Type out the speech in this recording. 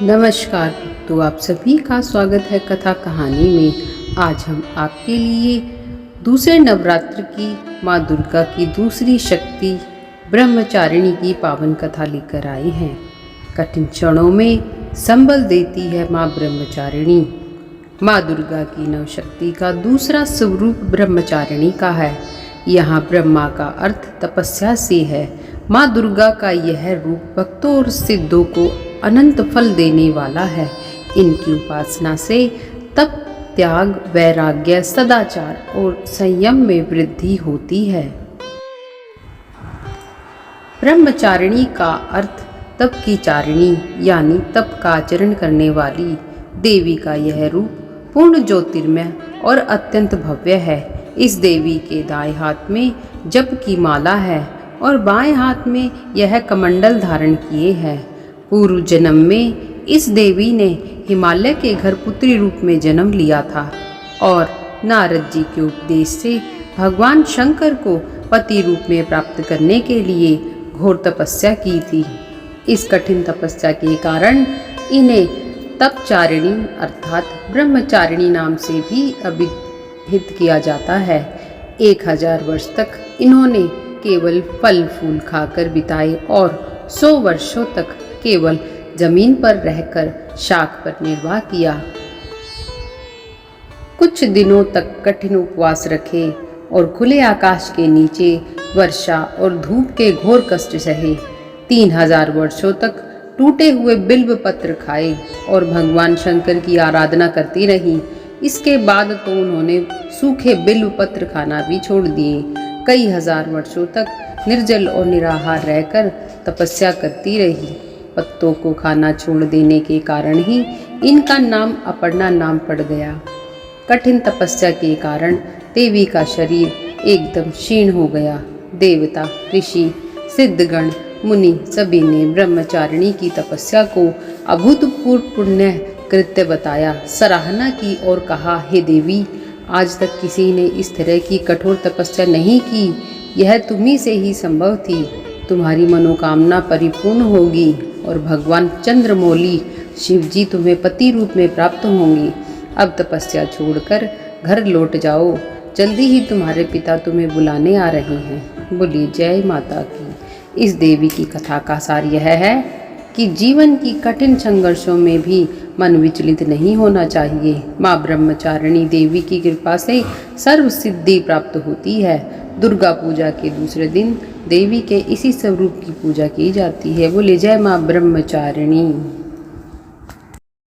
नमस्कार। तो आप सभी का स्वागत है कथा कहानी में। आज हम आपके लिए दूसरे नवरात्र की माँ दुर्गा की दूसरी शक्ति ब्रह्मचारिणी की पावन कथा लेकर आए हैं। कठिन क्षणों में संबल देती है माँ ब्रह्मचारिणी। माँ दुर्गा की नवशक्ति का दूसरा स्वरूप ब्रह्मचारिणी का है। यहाँ ब्रह्मा का अर्थ तपस्या से है। माँ दुर्गा का यह रूप भक्तों और सिद्धों को अनंत फल देने वाला है। इनकी उपासना से तप, त्याग, वैराग्य, सदाचार और संयम में वृद्धि होती है। ब्रह्मचारिणी का अर्थ तप की चारिणी यानी तप का आचरण करने वाली देवी का यह रूप पूर्ण ज्योतिर्मय और अत्यंत भव्य है। इस देवी के दाएं हाथ में जप की माला है और बाएं हाथ में यह कमंडल धारण किए है। पूर्व जन्म में इस देवी ने हिमालय के घर पुत्री रूप में जन्म लिया था और नारद जी के उपदेश से भगवान शंकर को पति रूप में प्राप्त करने के लिए घोर तपस्या की थी। इस कठिन तपस्या के कारण इन्हें तपचारिणी अर्थात ब्रह्मचारिणी नाम से भी अभिहित किया जाता है। 1000 वर्ष तक इन्होंने केवल फल फूल खाकर बिताए और 100 वर्षों तक केवल जमीन पर रहकर शाक पर निर्वाह किया। कुछ दिनों तक कठिन उपवास रखे और खुले आकाश के नीचे वर्षा और धूप के घोर कष्ट सहे। 3000 वर्षों तक टूटे हुए बिल्व पत्र खाए और भगवान शंकर की आराधना करती रही। इसके बाद तो उन्होंने सूखे बिल्व पत्र खाना भी छोड़ दिए। कई हजार वर्षों तक निर्जल और निराहार रहकर तपस्या करती रही। पत्तों को खाना छोड़ देने के कारण ही इनका नाम अपर्णा नाम पड़ गया। कठिन तपस्या के कारण देवी का शरीर एकदम क्षीण हो गया। देवता, ऋषि, सिद्धगण, मुनि सभी ने ब्रह्मचारिणी की तपस्या को अभूतपूर्व पुण्य कृत्य बताया, सराहना की और कहा, हे देवी, आज तक किसी ने इस तरह की कठोर तपस्या नहीं की। यह तुम्ही से ही संभव थी। तुम्हारी मनोकामना परिपूर्ण होगी और भगवान चंद्रमौली शिव जी तुम्हें पति रूप में प्राप्त होंगे। अब तपस्या छोड़कर घर लौट जाओ। जल्दी ही तुम्हारे पिता तुम्हें बुलाने आ रहे हैं। बोलिए जय माता की। इस देवी की कथा का सार यह है कि जीवन की कठिन संघर्षों में भी मन विचलित नहीं होना चाहिए। माँ ब्रह्मचारिणी देवी की कृपा से सर्व सिद्धि प्राप्त होती है। दुर्गा पूजा के दूसरे दिन देवी के इसी स्वरूप की पूजा की जाती है। बोले जय माँ ब्रह्मचारिणी।